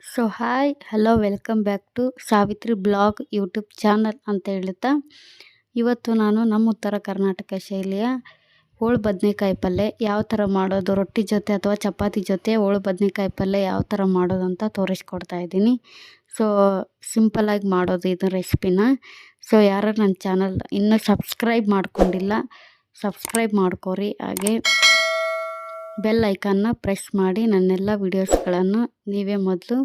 So hi hello welcome back to Savitri blog YouTube channel ಅಂತ ಹೇಳ್ತಾ ಇವತ್ತು ನಾನು ನಮ್ಮ ಉತ್ತರ ಕರ್ನಾಟಕ ಶೈಲಿಯ ಹೋಳು ಬದನೆಕಾಯಿ ಪಲ್ಯ ಯಾವ ಥರ ಮಾಡೋದು, ರೊಟ್ಟಿ ಜೊತೆ ಅಥವಾ ಚಪಾತಿ ಜೊತೆ ಹೋಳು ಬದನೆಕಾಯಿ ಪಲ್ಯ ಯಾವ ಥರ ಮಾಡೋದು ಅಂತ ತೋರಿಸ್ಕೊಡ್ತಾ ಇದ್ದೀನಿ. ಸೊ ಸಿಂಪಲ್ಲಾಗಿ ಮಾಡೋದು ಇದು ರೆಸಿಪಿನ. ಸೊ ಯಾರು ನನ್ನ ಚಾನಲ್ ಇನ್ನೂ ಸಬ್ಸ್ಕ್ರೈಬ್ ಮಾಡ್ಕೊಂಡಿಲ್ಲ ಸಬ್ಸ್ಕ್ರೈಬ್ ಮಾಡ್ಕೋರಿ, ಹಾಗೆ ಬೆಲ್ ಐಕಾನ್ನ ಪ್ರೆಸ್ ಮಾಡಿ ನನ್ನೆಲ್ಲ ವೀಡಿಯೋಸ್ಗಳನ್ನು ನೀವೇ ಮೊದಲು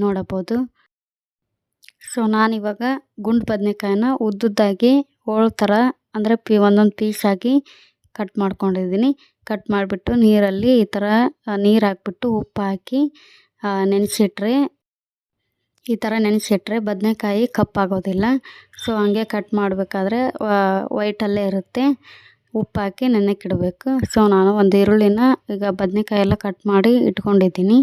ನೋಡಬಹುದು. ಸೊ ನಾನಿವಾಗ ಗುಂಡು ಬದನೆಕಾಯಿನ ಉದ್ದುದ್ದಾಗಿ ಹೋಳು ಥರ ಅಂದರೆ ಒಂದೊಂದು ಪೀಸಾಗಿ ಕಟ್ ಮಾಡ್ಕೊಂಡಿದ್ದೀನಿ. ಕಟ್ ಮಾಡಿಬಿಟ್ಟು ನೀರಲ್ಲಿ ಈ ಥರ ನೀರು ಹಾಕ್ಬಿಟ್ಟು ಉಪ್ಪು ಹಾಕಿ ನೆನೆಸಿಟ್ರೆ ಈ ಥರ ನೆನೆಸಿಟ್ರೆ ಬದನೆಕಾಯಿ ಕಪ್ಪಾಗೋದಿಲ್ಲ. ಸೊ ಹಂಗೆ ಕಟ್ ಮಾಡಬೇಕಾದ್ರೆ ವೈಟಲ್ಲೇ ಇರುತ್ತೆ. ಉಪ್ಪು ಹಾಕಿ ನೆನೆಕ್ಕಿಡಬೇಕು. ಸೊ ನಾನು ಒಂದು ಈರುಳ್ಳಿನ ಈಗ ಬದನೆಕಾಯಿ ಎಲ್ಲ ಕಟ್ ಮಾಡಿ ಇಟ್ಕೊಂಡಿದ್ದೀನಿ.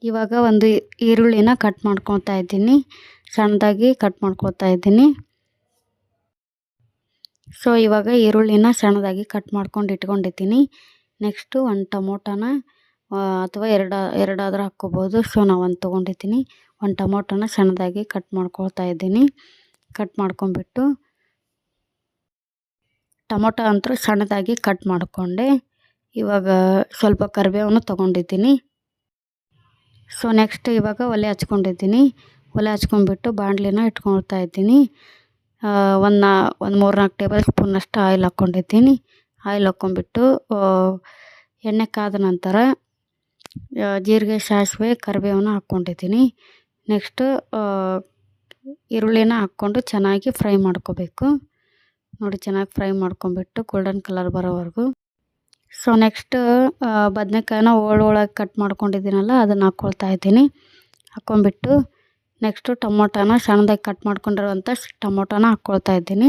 ಇವಾಗ ಒಂದು ಈರುಳ್ಳಿನ ಕಟ್ ಮಾಡ್ಕೊತಾ ಇದ್ದೀನಿ, ಸಣ್ಣದಾಗಿ ಕಟ್ ಮಾಡ್ಕೊತಾ ಇದ್ದೀನಿ. ಸೊ ಇವಾಗ ಈರುಳ್ಳಿನ ಸಣ್ಣದಾಗಿ ಕಟ್ ಮಾಡ್ಕೊಂಡು ಇಟ್ಕೊಂಡಿದ್ದೀನಿ. ನೆಕ್ಸ್ಟು ಒಂದು ಟೊಮೊಟೊನ ಅಥವಾ ಎರಡಾದರೂ ಹಾಕ್ಕೋಬೋದು. ಸೊ ನಾನು ಒಂದು ತೊಗೊಂಡಿದ್ದೀನಿ. ಒಂದು ಟೊಮೊಟೊನ ಸಣ್ಣದಾಗಿ ಕಟ್ ಮಾಡ್ಕೊಳ್ತಾ ಇದ್ದೀನಿ. ಕಟ್ ಮಾಡ್ಕೊಂಬಿಟ್ಟು ಟೊಮೊಟೊ ಅಂತೂ ಸಣ್ಣದಾಗಿ ಕಟ್ ಮಾಡಿಕೊಂಡೆ. ಇವಾಗ ಸ್ವಲ್ಪ ಕರಿಬೇವನ್ನು ತೊಗೊಂಡಿದ್ದೀನಿ. ಸೊ ನೆಕ್ಸ್ಟ್ ಇವಾಗ ಒಲೆ ಹಚ್ಕೊಂಡಿದ್ದೀನಿ. ಒಲೆ ಹಚ್ಕೊಂಡ್ಬಿಟ್ಟು ಬಾಣಲಿನ ಇಟ್ಕೊಳ್ತಾ ಇದ್ದೀನಿ. ಒಂದು 3-4 ಟೇಬಲ್ ಸ್ಪೂನಷ್ಟು ಆಯಿಲ್ ಹಾಕ್ಕೊಂಡಿದ್ದೀನಿ. ಆಯಿಲ್ ಹಾಕ್ಕೊಂಬಿಟ್ಟು ಎಣ್ಣೆ ಕಾದ ನಂತರ ಜೀರಿಗೆ, ಸಾಸಿವೆ, ಕರಿಬೇವನ್ನ ಹಾಕ್ಕೊಂಡಿದ್ದೀನಿ. ನೆಕ್ಸ್ಟು ಈರುಳ್ಳಿನ ಹಾಕ್ಕೊಂಡು ಚೆನ್ನಾಗಿ ಫ್ರೈ ಮಾಡ್ಕೋಬೇಕು. ನೋಡಿ, ಚೆನ್ನಾಗಿ ಫ್ರೈ ಮಾಡ್ಕೊಂಬಿಟ್ಟು ಗೋಲ್ಡನ್ ಕಲರ್ ಬರೋವರೆಗೂ. ಸೊ ನೆಕ್ಸ್ಟ್ ಬದನೆಕಾಯಿನ ಹೋಳಾಗಿ ಕಟ್ ಮಾಡ್ಕೊಂಡಿದ್ದೀನಲ್ಲ ಅದನ್ನು ಹಾಕ್ಕೊಳ್ತಾ ಇದ್ದೀನಿ. ಹಾಕ್ಕೊಂಬಿಟ್ಟು ನೆಕ್ಸ್ಟು ಟೊಮೊಟೊನ ಸಣ್ಣದಾಗಿ ಕಟ್ ಮಾಡ್ಕೊಂಡಿರುವಂಥ ಟೊಮೊಟೊನ ಹಾಕ್ಕೊಳ್ತಾ ಇದ್ದೀನಿ.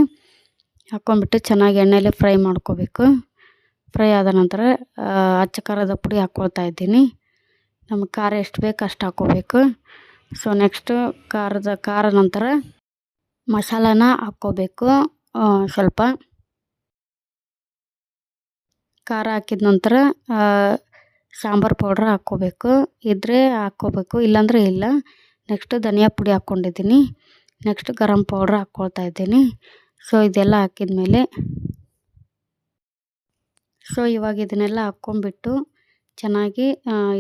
ಹಾಕ್ಕೊಂಬಿಟ್ಟು ಚೆನ್ನಾಗಿ ಎಣ್ಣೆಯಲ್ಲಿ ಫ್ರೈ ಮಾಡ್ಕೋಬೇಕು. ಫ್ರೈ ಆದ ನಂತರ ಅಚ್ಚ ಖಾರದ ಪುಡಿ ಹಾಕ್ಕೊಳ್ತಾ ಇದ್ದೀನಿ. ನಮಗೆ ಖಾರ ಎಷ್ಟು ಬೇಕು ಅಷ್ಟು ಹಾಕ್ಕೋಬೇಕು. ಸೊ ನೆಕ್ಸ್ಟು ಖಾರ ನಂತರ ಮಸಾಲಾನ ಹಾಕ್ಕೋಬೇಕು. ಸ್ವಲ್ಪ ಖಾರ ಹಾಕಿದ ನಂತರ ಸಾಂಬಾರು ಪೌಡ್ರ್ ಹಾಕ್ಕೋಬೇಕು. ಇದ್ದರೆ ಹಾಕ್ಕೋಬೇಕು, ಇಲ್ಲಾಂದರೆ ಇಲ್ಲ. ನೆಕ್ಸ್ಟು ಧನಿಯಾ ಪುಡಿ ಹಾಕ್ಕೊಂಡಿದ್ದೀನಿ. ನೆಕ್ಸ್ಟು ಗರಂ ಪೌಡ್ರ್ ಹಾಕ್ಕೊಳ್ತಾ ಇದ್ದೀನಿ. ಸೊ ಇದೆಲ್ಲ ಹಾಕಿದ ಮೇಲೆ ಸೊ ಇವಾಗ ಇದನ್ನೆಲ್ಲ ಹಾಕ್ಕೊಂಬಿಟ್ಟು ಚೆನ್ನಾಗಿ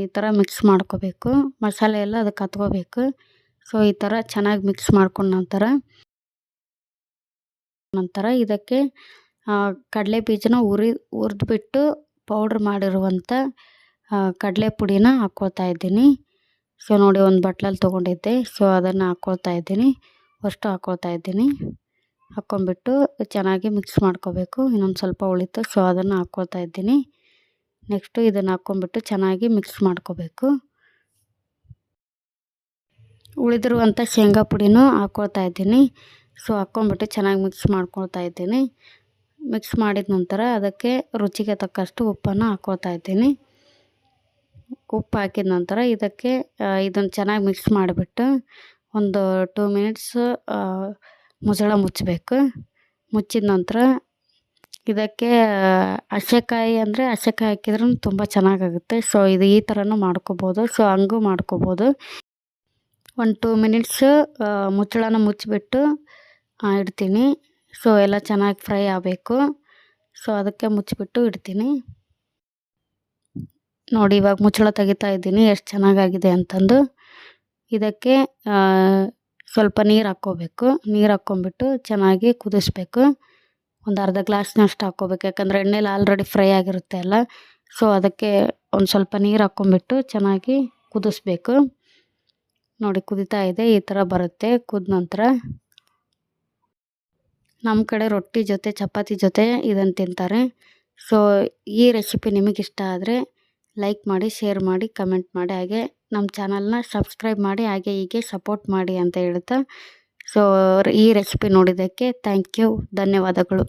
ಈ ಥರ ಮಿಕ್ಸ್ ಮಾಡ್ಕೋಬೇಕು. ಮಸಾಲೆ ಎಲ್ಲ ಅದಕ್ಕೆ ಹತ್ಕೋಬೇಕು. ಸೊ ಈ ಥರ ಚೆನ್ನಾಗಿ ಮಿಕ್ಸ್ ಮಾಡ್ಕೊಂಡ ನಂತರ ಇದಕ್ಕೆ ಕಡಲೆ ಬೀಜನ ಹುರಿದ್ಬಿಟ್ಟು ಪೌಡ್ರ್ ಮಾಡಿರುವಂಥ ಕಡಲೆ ಪುಡಿನ ಹಾಕ್ಕೊಳ್ತಾ ಇದ್ದೀನಿ. ಸೊ ನೋಡಿ, ಒಂದು ಬಟ್ಲಲ್ಲಿ ತೊಗೊಂಡಿದ್ದೆ. ಸೊ ಅದನ್ನು ಹಾಕ್ಕೊಳ್ತಾ ಇದ್ದೀನಿ. ಅಷ್ಟು ಹಾಕ್ಕೊಳ್ತಾ ಇದ್ದೀನಿ. ಹಾಕ್ಕೊಂಬಿಟ್ಟು ಚೆನ್ನಾಗಿ ಮಿಕ್ಸ್ ಮಾಡ್ಕೋಬೇಕು. ಇನ್ನೊಂದು ಸ್ವಲ್ಪ ಉಳಿತು, ಸೊ ಅದನ್ನು ಹಾಕ್ಕೊಳ್ತಾ ಇದ್ದೀನಿ. ನೆಕ್ಸ್ಟು ಇದನ್ನು ಹಾಕ್ಕೊಂಬಿಟ್ಟು ಚೆನ್ನಾಗಿ ಮಿಕ್ಸ್ ಮಾಡ್ಕೋಬೇಕು. ಉಳಿದಿರುವಂಥ ಶೇಂಗಾ ಪುಡಿನೂ ಹಾಕ್ಕೊಳ್ತಾ ಇದ್ದೀನಿ. ಸೊ ಹಾಕ್ಕೊಂಬಿಟ್ಟು ಚೆನ್ನಾಗಿ ಮಿಕ್ಸ್ ಮಾಡ್ಕೊಳ್ತಾ ಇದ್ದೀನಿ. ಮಿಕ್ಸ್ ಮಾಡಿದ ನಂತರ ಅದಕ್ಕೆ ರುಚಿಗೆ ತಕ್ಕಷ್ಟು ಉಪ್ಪನ್ನು ಹಾಕ್ಕೊಳ್ತಾ ಇದ್ದೀನಿ. ಉಪ್ಪು ಹಾಕಿದ ನಂತರ ಇದನ್ನು ಚೆನ್ನಾಗಿ ಮಿಕ್ಸ್ ಮಾಡಿಬಿಟ್ಟು ಒಂದು 2 ಮಿನಿಟ್ಸ್ ಮುಚ್ಚಳ ಮುಚ್ಚಬೇಕು. ಮುಚ್ಚಿದ ನಂತರ ಇದಕ್ಕೆ ಹಸೆಕಾಯಿ ಹಾಕಿದ್ರೂ ತುಂಬ ಚೆನ್ನಾಗಾಗುತ್ತೆ. ಸೊ ಇದು ಈ ಥರನೂ ಮಾಡ್ಕೋಬೋದು. ಸೊ ಹಂಗೂ ಮಾಡ್ಕೋಬೋದು. ಒಂದು 2 ಮಿನಿಟ್ಸ್ ಮುಚ್ಚಳನ ಮುಚ್ಚಿಬಿಟ್ಟು ಇಡ್ತೀನಿ. ಸೊ ಎಲ್ಲ ಚೆನ್ನಾಗಿ ಫ್ರೈ ಆಗಬೇಕು. ಸೊ ಅದಕ್ಕೆ ಮುಚ್ಚಿಬಿಟ್ಟು ಇಡ್ತೀನಿ. ನೋಡಿ, ಇವಾಗ ಮುಚ್ಚಳ ತೆಗಿತಾ ಇದ್ದೀನಿ ಎಷ್ಟು ಚೆನ್ನಾಗಾಗಿದೆ ಅಂತಂದು. ಇದಕ್ಕೆ ಸ್ವಲ್ಪ ನೀರು ಹಾಕ್ಕೋಬೇಕು. ನೀರು ಹಾಕ್ಕೊಂಬಿಟ್ಟು ಚೆನ್ನಾಗಿ ಕುದಿಸ್ಬೇಕು. ಒಂದು ಅರ್ಧ ಗ್ಲಾಸ್ನಷ್ಟು ಹಾಕ್ಕೋಬೇಕು, ಯಾಕಂದರೆ ಎಣ್ಣೆಲಿ ಆಲ್ರೆಡಿ ಫ್ರೈ ಆಗಿರುತ್ತೆ ಅಲ್ಲ. ಸೊ ಅದಕ್ಕೆ ಒಂದು ಸ್ವಲ್ಪ ನೀರು ಹಾಕ್ಕೊಂಬಿಟ್ಟು ಚೆನ್ನಾಗಿ ಕುದಿಸ್ಬೇಕು. ನೋಡಿ, ಕುದೀತಾ ಇದೆ. ಈ ಥರ ಬರುತ್ತೆ. ಕುದ ನಂತರ ನಮ್ಮ ಕಡೆ ರೊಟ್ಟಿ ಜೊತೆ ಚಪಾತಿ ಜೊತೆ ಇದನ್ನು ತಿಂತಾರೆ. ಸೊ ಈ ರೆಸಿಪಿ ನಿಮಗಿಷ್ಟ ಆದರೆ ಲೈಕ್ ಮಾಡಿ, ಶೇರ್ ಮಾಡಿ, ಕಮೆಂಟ್ ಮಾಡಿ, ಹಾಗೆ ನಮ್ಮ ಚಾನಲ್ನ ಸಬ್ಸ್ಕ್ರೈಬ್ ಮಾಡಿ, ಹಾಗೆ ಹೀಗೆ ಸಪೋರ್ಟ್ ಮಾಡಿ ಅಂತ ಹೇಳ್ತಾ, ಸೊ ಈ ರೆಸಿಪಿ ನೋಡಿದ್ದಕ್ಕೆ ಥ್ಯಾಂಕ್ ಯು, ಧನ್ಯವಾದಗಳು.